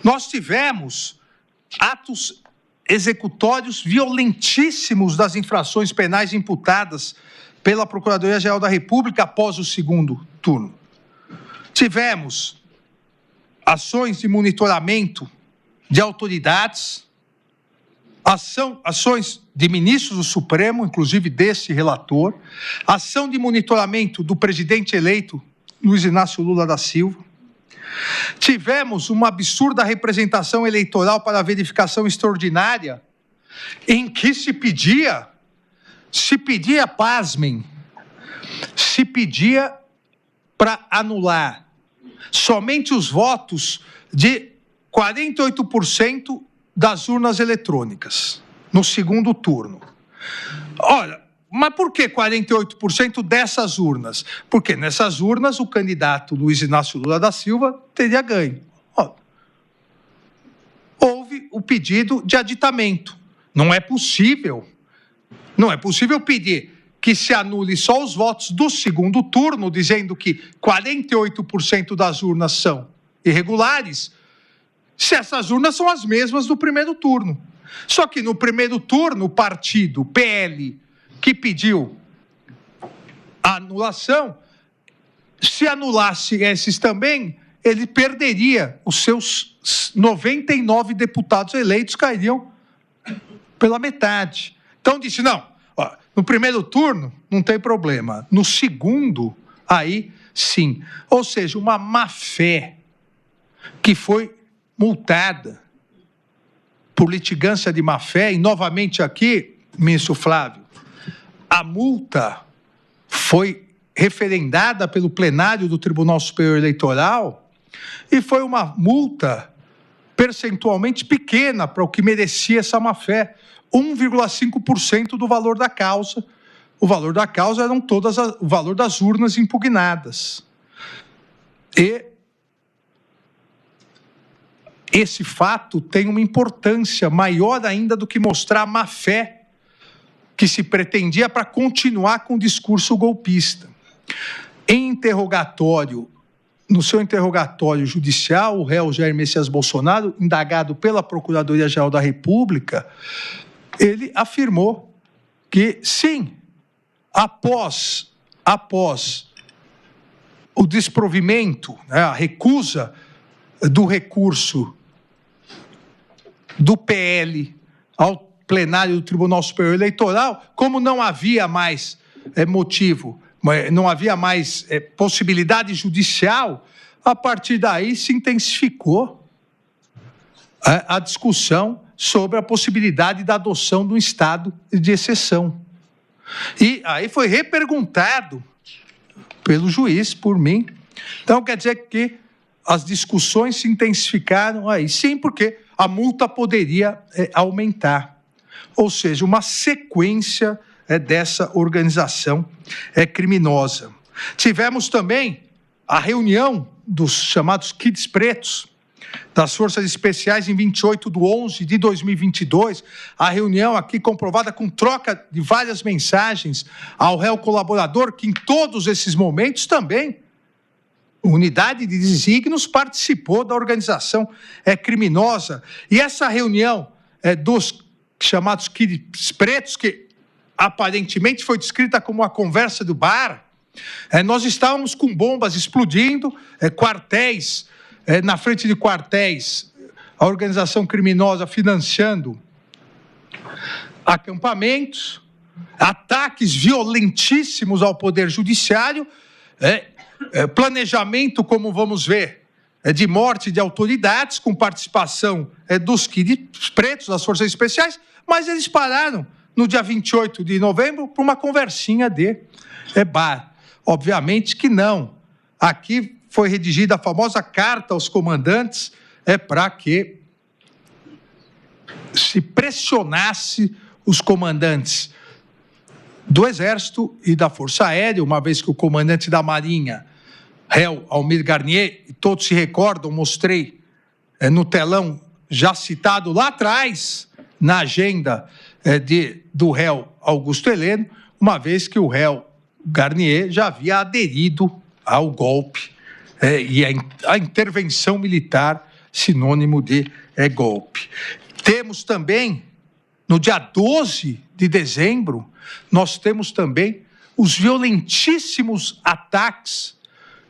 Nós tivemos atos executórios violentíssimos das infrações penais imputadas pela Procuradoria-Geral da República após o segundo turno. Tivemos ações de monitoramento de autoridades, ações de ministros do Supremo, inclusive desse relator, ação de monitoramento do presidente eleito Luiz Inácio Lula da Silva. Tivemos uma absurda representação eleitoral para verificação extraordinária, em que se pedia, pasmem, se pedia para anular somente os votos de 48% das urnas eletrônicas no segundo turno. Olha, mas por que 48% dessas urnas? Porque nessas urnas o candidato Luiz Inácio Lula da Silva teria ganho. Houve o pedido de aditamento. Não é possível pedir que se anule só os votos do segundo turno, dizendo que 48% das urnas são irregulares, se essas urnas são as mesmas do primeiro turno. Só que no primeiro turno, o partido PL, que pediu a anulação, se anulasse esses também, ele perderia os seus 99 deputados eleitos, cairiam pela metade. Então disse, não, ó, no primeiro turno não tem problema, no segundo, aí sim. Ou seja, uma má-fé que foi multada por litigância de má-fé, e novamente aqui, ministro Flávio, a multa foi referendada pelo plenário do Tribunal Superior Eleitoral e foi uma multa percentualmente pequena para o que merecia essa má-fé, 1,5% do valor da causa. O valor da causa eram o valor das urnas impugnadas. E esse fato tem uma importância maior ainda do que mostrar a má-fé que se pretendia para continuar com o discurso golpista. No seu interrogatório judicial, o réu Jair Messias Bolsonaro, indagado pela Procuradoria-Geral da República, ele afirmou que, sim, após o desprovimento, a recusa do recurso do PL ao plenário do Tribunal Superior Eleitoral, como não havia mais não havia mais possibilidade judicial, a partir daí se intensificou a discussão sobre a possibilidade da adoção de um estado de exceção. E aí foi reperguntado pelo juiz, por mim. Então, quer dizer que as discussões se intensificaram aí. Sim, porque a multa poderia aumentar. Ou seja, uma sequência dessa organização criminosa. Tivemos também a reunião dos chamados Kids Pretos, das Forças Especiais, em 28/11/2022, a reunião aqui comprovada com troca de várias mensagens ao réu colaborador, que em todos esses momentos também, unidade de desígnios, participou da organização criminosa. E essa reunião dos chamados Kids Pretos, que aparentemente foi descrita como uma conversa do bar, nós estávamos com bombas explodindo, quartéis, na frente de quartéis, a organização criminosa financiando acampamentos, ataques violentíssimos ao Poder Judiciário, planejamento, como vamos ver, de morte de autoridades, com participação dos Kids Pretos, das Forças Especiais, mas eles pararam no dia 28 de novembro para uma conversinha de bar. Obviamente que não. Aqui foi redigida a famosa carta aos comandantes para que se pressionasse os comandantes do Exército e da Força Aérea, uma vez que o comandante da Marinha, réu Almir Garnier, e todos se recordam, mostrei no telão já citado lá atrás, na agenda do réu Augusto Heleno, uma vez que o réu Garnier já havia aderido ao golpe e à intervenção militar sinônimo de golpe. Temos também, no dia 12 de dezembro, nós temos também os violentíssimos ataques,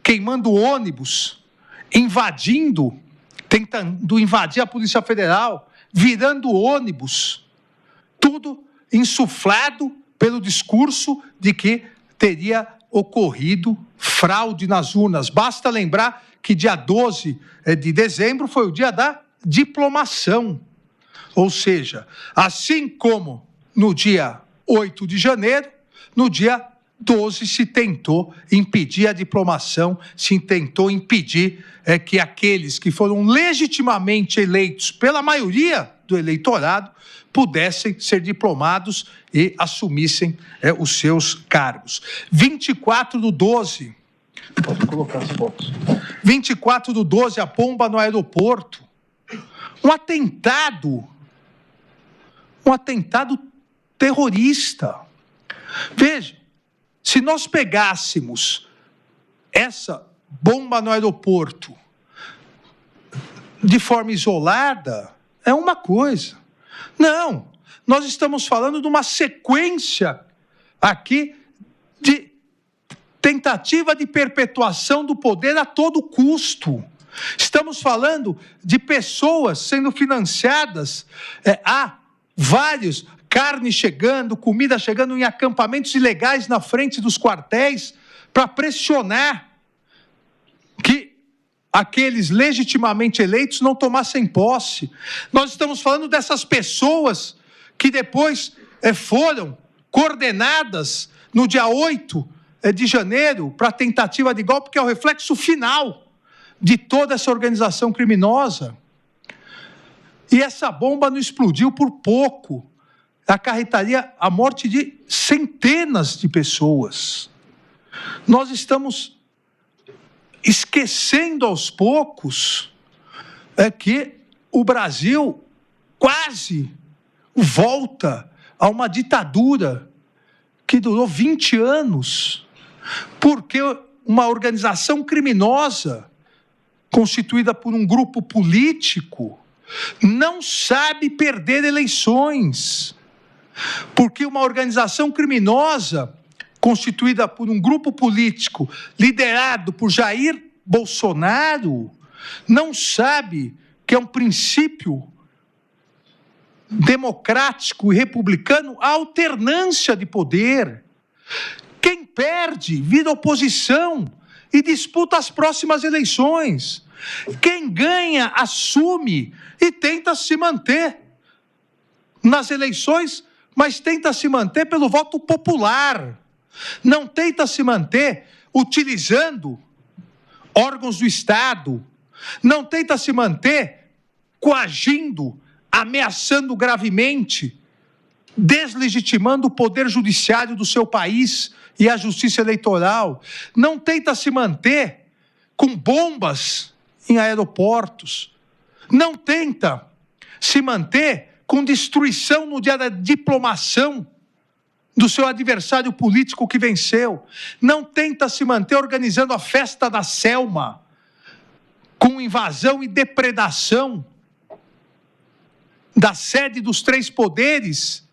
queimando ônibus, tentando invadir a Polícia Federal, virando ônibus, tudo insuflado pelo discurso de que teria ocorrido fraude nas urnas. Basta lembrar que dia 12 de dezembro foi o dia da diplomação. Ou seja, assim como no dia 8 de janeiro, no dia 12 se tentou impedir a diplomação, se tentou impedir que aqueles que foram legitimamente eleitos pela maioria do eleitorado pudessem ser diplomados e assumissem os seus cargos. 24/12, pode colocar as fotos. 24/12, a bomba no aeroporto. Um atentado terrorista. Veja, se nós pegássemos essa bomba no aeroporto de forma isolada, é uma coisa. Não, nós estamos falando de uma sequência aqui de tentativa de perpetuação do poder a todo custo. Estamos falando de pessoas sendo financiadas, carne chegando, comida chegando em acampamentos ilegais na frente dos quartéis para pressionar que aqueles legitimamente eleitos não tomassem posse. Nós estamos falando dessas pessoas que depois foram coordenadas no dia 8 de janeiro para a tentativa de golpe, que é o reflexo final de toda essa organização criminosa. E essa bomba não explodiu por pouco. Acarretaria a morte de centenas de pessoas. Nós estamos esquecendo aos poucos que o Brasil quase volta a uma ditadura que durou 20 anos, porque uma organização criminosa constituída por um grupo político não sabe perder eleições. Porque uma organização criminosa constituída por um grupo político liderado por Jair Bolsonaro não sabe que é um princípio democrático e republicano a alternância de poder. Quem perde vira oposição e disputa as próximas eleições. Quem ganha assume e tenta se manter nas eleições, mas tenta se manter pelo voto popular. Não tenta se manter utilizando órgãos do Estado. Não tenta se manter coagindo, ameaçando gravemente, deslegitimando o poder judiciário do seu país e a justiça eleitoral. Não tenta se manter com bombas em aeroportos. Não tenta se manter com destruição no dia da diplomação do seu adversário político que venceu. Não tenta se manter organizando a festa da Selma, com invasão e depredação da sede dos três poderes,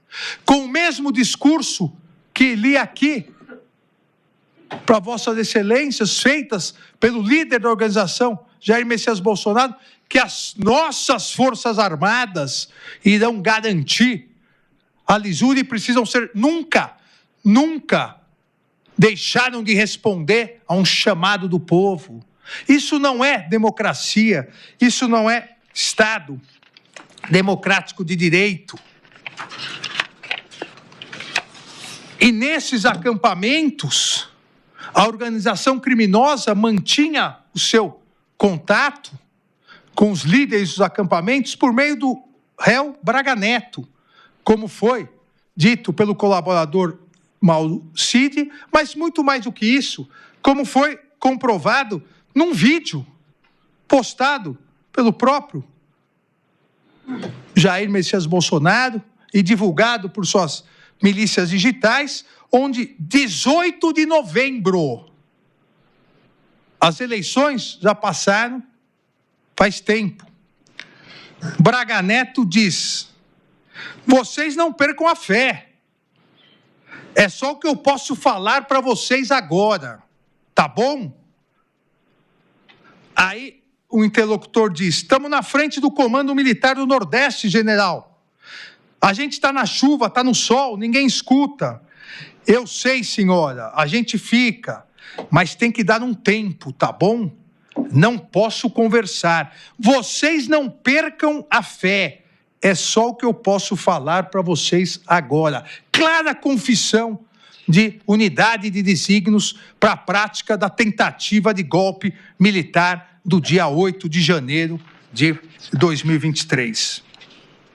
com o mesmo discurso que li aqui para vossas excelências, feitas pelo líder da organização, Jair Messias Bolsonaro, que as nossas Forças Armadas irão garantir a lisura e precisam ser, nunca deixaram de responder a um chamado do povo. Isso não é democracia, isso não é Estado democrático de direito. E nesses acampamentos, a organização criminosa mantinha o seu contato com os líderes dos acampamentos por meio do réu Braga Neto, como foi dito pelo colaborador Mauro Cid, mas muito mais do que isso, como foi comprovado num vídeo postado pelo próprio Jair Messias Bolsonaro e divulgado por suas milícias digitais, onde 18 de novembro, as eleições já passaram faz tempo, Braga Neto diz: vocês não percam a fé. É só o que eu posso falar para vocês agora, tá bom? Aí o interlocutor diz: estamos na frente do Comando Militar do Nordeste, general. A gente está na chuva, está no sol, ninguém escuta. Eu sei, senhora, a gente fica, mas tem que dar um tempo, tá bom? Não posso conversar. Vocês não percam a fé. É só o que eu posso falar para vocês agora. Clara confissão de unidade de desígnios para a prática da tentativa de golpe militar do dia 8 de janeiro de 2023.